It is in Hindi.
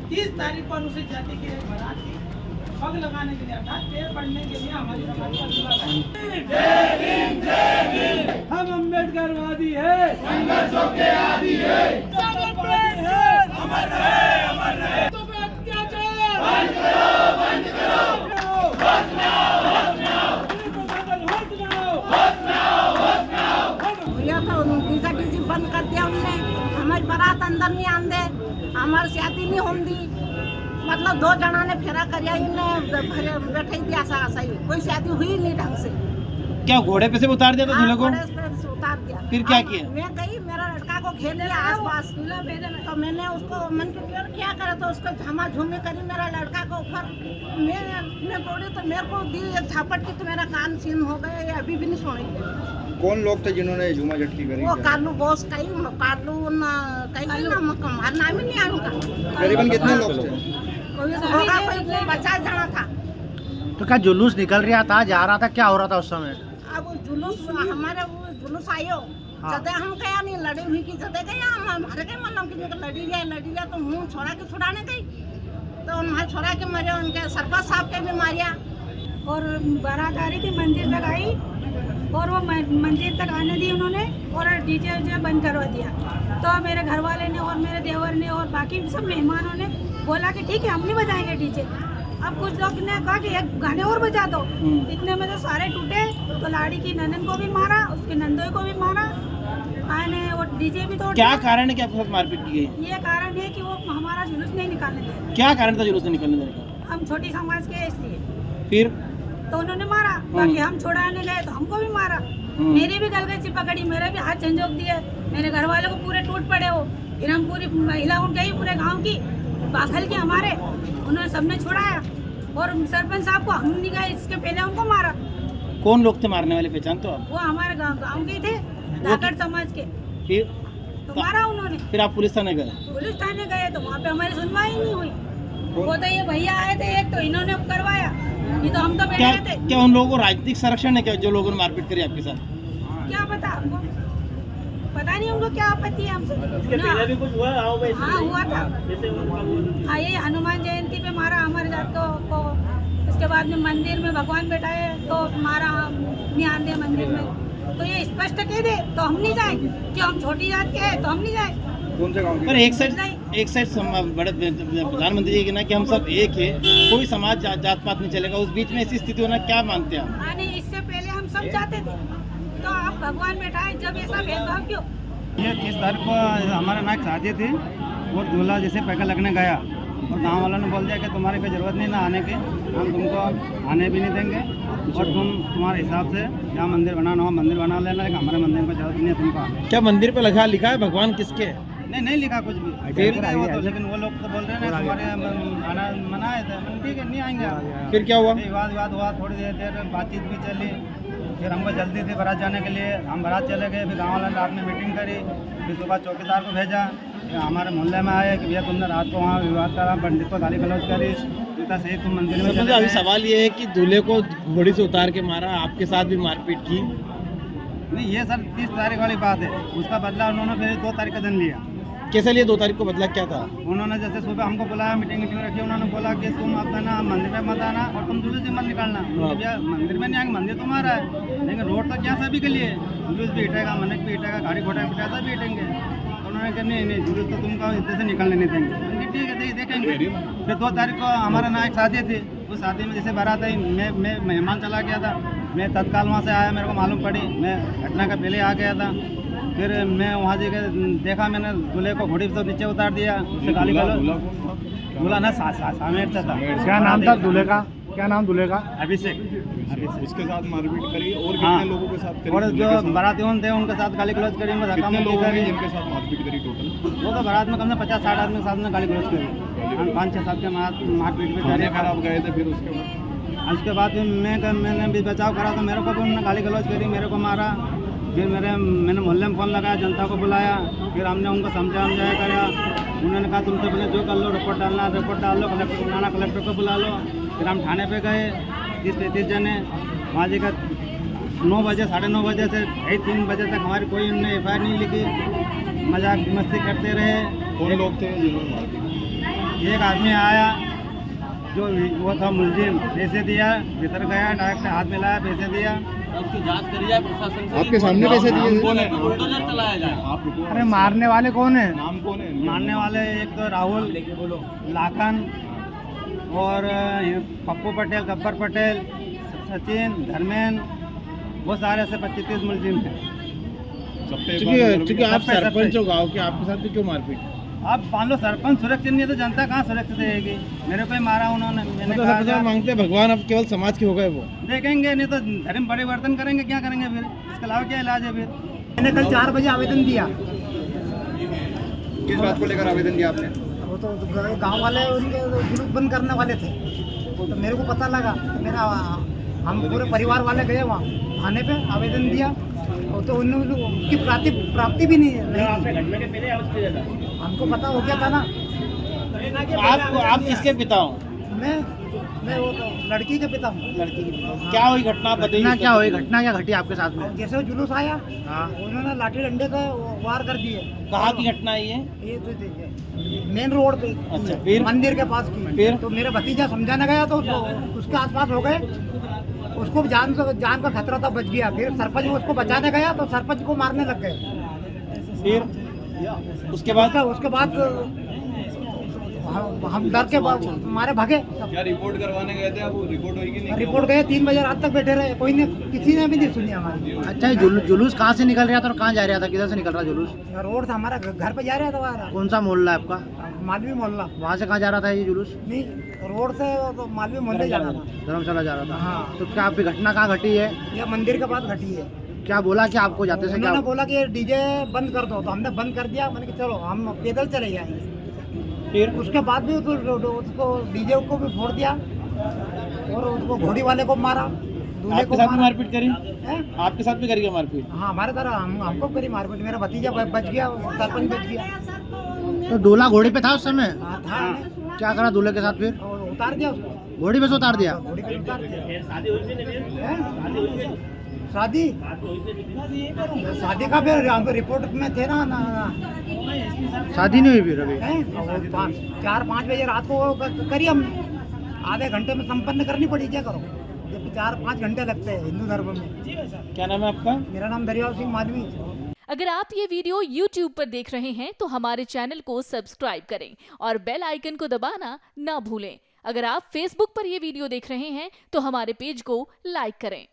30 तारीख को अनुसूचित जाति की एक बारात थी, पग लगाने के लिए अर्थात पैर पड़ने के लिए हमारी समाज का जुलूस है। हम अम्बेडकरवादी है, संघर्षों के आदी है, अमर रहे, अमर रहे। तो अत्याचार बंद करो, बंद करो। होश में आओ, होश में आओ। होश में आओ, होश में आओ, होश में आओ। भैया तो डीजी बंद कर दिया उनने, हमारी बारात अंदर नहीं आंदे, हमारी शादी नहीं होंदी। मतलब 2 जना ने फेरा करिया, बैठे दिया सही, कोई शादी हुई नहीं ढंग से। क्या घोड़े पे से उतार दिया था दूल्हे को? घोड़े पे से उतार दिया। फिर क्या किया? मैं गई, मेरा लड़का को घेर लिया आसपास, तो मैंने उसको मन के क्या करा, तो उसको झमाझूमी करी मेरा लड़का को ऊपर। मैं दौड़ी तो मेरे को दी एक झापट की, तो मेरा कान सीन हो गए, अभी भी नहीं सुनेंगे। कौन लोग थे जिन्होंने झूमा झटकी करी? वो कालू बॉस कहीं कालू कहीं ना हमारा नाम ही नहीं आया। करीबन कितने लोग थे? होगा कोई 50 जना था। तो क्या जुलूस निकल रहा था, जा रहा था, क्या हो रहा था उस समय? अब जुलूस हमारे वो जुलूस आयो, जदे हम गया नहीं, लड़ी हुई की जदे गया हम, हमारे के मतलब की लड़ी गया तो मुँह छोड़ा के छुड़ाने गई, तो हमारे छोड़ा के मरे, उनके सरपंच साहब के भी मारिया। और बारात आ रही थी, मंदिर तक आई और वो मंदिर तक आने दी उन्होंने, और डीजे बंद करवा दिया। तो मेरे घर वाले ने और मेरे देवर ने और बाकी सब मेहमानों ने बोला कि ठीक है हम नहीं बजाएंगे डीजे। अब कुछ लोग ने कहा कि एक गाने और बजा दो, इतने में तो सारे टूटे। तो लाड़ी की ननन को भी मारा, उसके नंदोई को भी मारा, आने और डीजे भी तोड़। क्या कारण है कि आपके साथ मारपीट की गई? ये कारण है कि वो हमारा जुलूस नहीं निकालने दे। क्या कारण था जुलूस निकलने देने का? हम छोटी समाज के इसलिए। फिर तो उन्होंने मारा, बाकी हम छुड़ाने गए तो हमको भी मारा। मेरी भी गलगची पकड़ी, मेरे भी हाथ झंझोक दिए, मेरे घर वालों को पूरे टूट पड़े हो। फिर हम पूरी महिला उनके ही पूरे गांव की बाखल के हमारे, उन्होंने सबने छुड़ाया। और सरपंच साहब को हम नहीं गए, इसके पहले उनको मारा। कौन लोग थे मारने वाले, पहचान तो आप? वो हमारे गांव के थे, धाकड़ समाज के। फिर तो मारा उन्होंने। फिर आप पुलिस थाने गए? पुलिस थाने गए तो वहाँ पे हमारी सुनवाई नहीं हुई। वो तो ये भैया आए थे एक, तो इन्होंने करवाया, ये तो हम तो क्या बैठे थे। क्या उन लोगों को राजनीतिक संरक्षण है क्या, जो लोगों ने मारपीट करी आपके साथ? क्या पता हमको, पता नहीं उनको क्या आपत्ति है हमसे। भी कुछ हुआ? आओ भाई। हाँ हुआ था। हाँ ये हनुमान जयंती पे मारा हमारे जात को। इसके बाद में मंदिर में भगवान बैठाए तो मारा, नहीं आते मंदिर में। तो ये स्पष्ट कह दे तो हम नहीं जाए, कि हम छोटी जात के हैं तो हम नहीं जाए। कौन से गांव के? पर एक साइड बड़े प्रधानमंत्री जी कहना कि हम सब एक है, कोई समाज जात पात नहीं चलेगा, उस बीच में ऐसी स्थिति होना, क्या मानते हैं आप? नहीं, इससे पहले हम सब जाते थे, तो आप भगवान बैठाए, जब ऐसा भेदभाव क्यों? ये 30 तारीख को हमारे नाक शादी थी और दूल्हा जैसे पैका लगने गया और गांव वालों ने बोल दिया कि तुम्हारी कोई ज़रूरत नहीं ना आने की, हम तुमको आने भी नहीं देंगे और तुम्हारे हिसाब से क्या मंदिर बनाना हो मंदिर बना लेना, लेकिन हमारे मंदिर को जरूरत नहीं है तुमको आने। क्या मंदिर पे लिखा है भगवान किसके? नहीं लिखा कुछ भी, लेकिन वो लोग तो बोल रहे हैं तुम्हारे आना मना है, ठीक है नहीं आएंगे। फिर क्या हुआ? विवाद हुआ, थोड़ी देर बातचीत भी चली, फिर हमको जल्दी थी बारात जाने के लिए, हम बारात चले गए। फिर गाँव वालों ने रात में मीटिंग करी, फिर सुबह चौकीदार को भेजा, हमारे मोहल्ले में आए कि भैया तुमने रात को वहाँ विवाद करा, पंडित को गाली गलौज करी, इतना सही तुम मंदिर में चले अभी गए। सवाल ये है कि दूल्हे को घोड़ी से उतार के मारा, आपके साथ भी मारपीट की। नहीं ये सर 30 तारीख वाली बात है, उसका बदला उन्होंने फिर 2 तारीख का दिन लिया। कैसे लिए 2 तारीख को बदला, क्या था? उन्होंने जैसे सुबह हमको बुलाया, मीटिंग रखी, उन्होंने बोला कि तुम अपना ना मंदिर में मत आना और तुम जुलूस ही मत निकालना। भैया मंदिर में नहीं आएंगे, मंदिर तुम्हारा है, लेकिन रोड तो क्या सभी के लिए, जुलूस भी हिटेगा, मनक भी हिटेगा, गाड़ी घोड़ा भी हिटेगा, सभी हिटेंगे। उन्होंने कहा नहीं जुलूस तो तुमको इतने से निकलने नहीं देंगे। ठीक है देखेंगे। फिर 2 तारीख को हमारा ना एक शादी थी, उस शादी में जैसे बारात आई, मैं मेहमान चला गया था, मैं तत्काल वहाँ से आया, मेरे को मालूम पड़ी, मैं घटना का पहले आ गया था। फिर मैं वहाँ जाकर देखा, मैंने दूल्हे को घोड़ी से नीचे उतार दिया, उससे गाली गलौज। दूल्हा ना सामेर से था। क्या नाम था दूल्हे का? क्या नाम दूल्हे का? अभिषेक। इसके साथ मारपीट करी और कितने लोगों के साथ करी? और जो बारातियों थे उनके साथ गाली गलौज करी, धक्का मुक्की करी। जिनके साथ मारपीट करी टोटल? वो तो बारात में कम से 50-60 आदमी के साथ में गाली गलौज करी, 5-6 के मारपीट में जाने का। आप गए थे फिर उसके बाद मैंने भी बचाव करा तो मेरे को भी उन्होंने गाली गलौज करी, मेरे को मारा। फिर मैंने मोहल्ले में फ़ोन लगाया, जनता को बुलाया, फिर हमने उनको समझाया करा। उन्होंने कहा तुमसे पहले जो कर लो, रिपोर्ट डालना रिपोर्ट डाल लो, कलेक्टर को बुलाना कलेक्टर को बुला लो। फिर हम थाने पे गए, 30-35 जने वहाँ जी का 9 बजे 9:30 बजे से 3 बजे तक हमारी कोई उन्होंने FIR नहीं लिखी, मजाक मस्ती करते रहे। कौन लोग थे जिन्होंने मारपीट? एक आदमी आया जो वो था मुलजिम, पैसे दिया, भीतर गया, डायरेक्ट हाथ मिलाया, पैसे दिया। उसकी जांच करी जाए प्रशासन से। आपके सामने पैसे दिए? कौन है? बुलडोजर चलाया जाए। आप रुको। अरे मारने वाले कौन है? नाम कौन है? मारने वाले एक तो राहुल, लाखन और पप्पू पटेल, गब्बर पटेल, सचिन, धर्मेंद्र, वो सारे ऐसे 25-30 मुलजिम थे। क्योंकि आप सरपंच हो गाँव के, आपके साथ भी क्यों मारपीट? अब मान लो सरपंच सुरक्षित नहीं है तो जनता कहाँ सुरक्षित रहेगी? मेरे को ही मारा उन्होंने। मैंने मतलब कहा सब यार, मांगते हैं भगवान अब केवल समाज के हो गए वो। देखेंगे, नहीं तो धर्म परिवर्तन करेंगे, क्या करेंगे फिर? इसके अलावा क्या इलाज है फिर? मैंने कल 4 बजे आवेदन दिया। किस बात को लेकर आवेदन दिया आपने? वो तो गांव वाले उनके जुलूस बंद करने वाले थे, तो मेरे को पता लगा। मेरा हम पूरे परिवार वाले गए वहाँ थाने पे, आवेदन दिया। और तो उन्होंने उसकी प्राप्ति भी नहीं हमको पता हो गया था ना। आप किसके पिता हो? मैं वो तो लड़की के पिता हूँ। लड़की के पिता। क्या हुई घटना बताइए? क्या हुई? घटना क्या घटी आपके साथ में? जैसे वो जुलूस आया, हाँ। उन्होंने लाठी डंडे से वार कर दिए। कहाँ की घटना है ये? ये तो मेन रोड पे, अच्छा, फिर? मंदिर के पास की। फिर? तो मेरा भतीजा समझाने गया तो उसके आसपास हो गए। उसको जान का खतरा था, बच गया। फिर सरपंच उसको बचाने गया तो सरपंच को मारने लग गए। फिर उसके बाद हम डर के मारे भागे। क्या रिपोर्ट करवाने गए थे आप? रिपोर्ट हुई कि नहीं? रिपोर्ट गए, 3 बजे रात तक बैठे रहे, कोई ने किसी ने भी नहीं सुनी हमारी। अच्छा, जुलूस कहाँ से निकल रहा था और कहाँ जा रहा था? किधर से निकल रहा जुलूस? रोड था, हमारा घर पे जा रहा था हमारा। कौन सा मोहल्ला है आपका? मालवी मोहल्ला। वहाँ से कहाँ जा रहा था ये जुलूस? नहीं, रोड से तो मालवी मोहल्ले जा रहा था। धर्मशाला जा रहा था। हाँ। तो क्या आपकी घटना कहाँ घटी है? यह मंदिर के पास घटी है। क्या बोला कि आपको जाते से क्या? उन्होंने बोला कि डीजे बंद कर दो, तो हमने बंद कर दिया। मैंने कहा चलो हम पैदल चले जाएंगे। फिर उसके बाद भी उसको डीजे को भी फोड़ दिया और उसको घोड़ी वाले को मारा, दूल्हे को आपके साथ भी मारा। मारपीट करी? हैं? आपके साथ भी करी मारपीट? हाँ, हमारे तरह हमको करी मारपीट। मेरा भतीजा बच गया, सरपंच बच गया। तो दूल्हा घोड़ी पे था उस समय? हाँ, था। क्या करा दूल्हे के साथ फिर? और उतार दिया उसको, घोड़ी पे से उतार दिया? घोड़ी पे उतार दिया। हैं? शादी का फिर हम रिपोर्ट में थे ना। शादी नहीं हुई फिर अभी? 4-5 बजे रात को करी हमने। आधे घंटे में संपन्न करनी पड़ी, क्या करो? जब 4-5 घंटे लगते हैं हिंदू धर्म में। क्या नाम है आपका? मेरा नाम दरियाव सिंह मालवी। अगर आप ये वीडियो YouTube पर देख रहे हैं तो हमारे चैनल को सब्सक्राइब करें और बेल आइकन को दबाना ना भूलें। अगर आप Facebook पर ये वीडियो देख रहे हैं तो हमारे पेज को लाइक करें।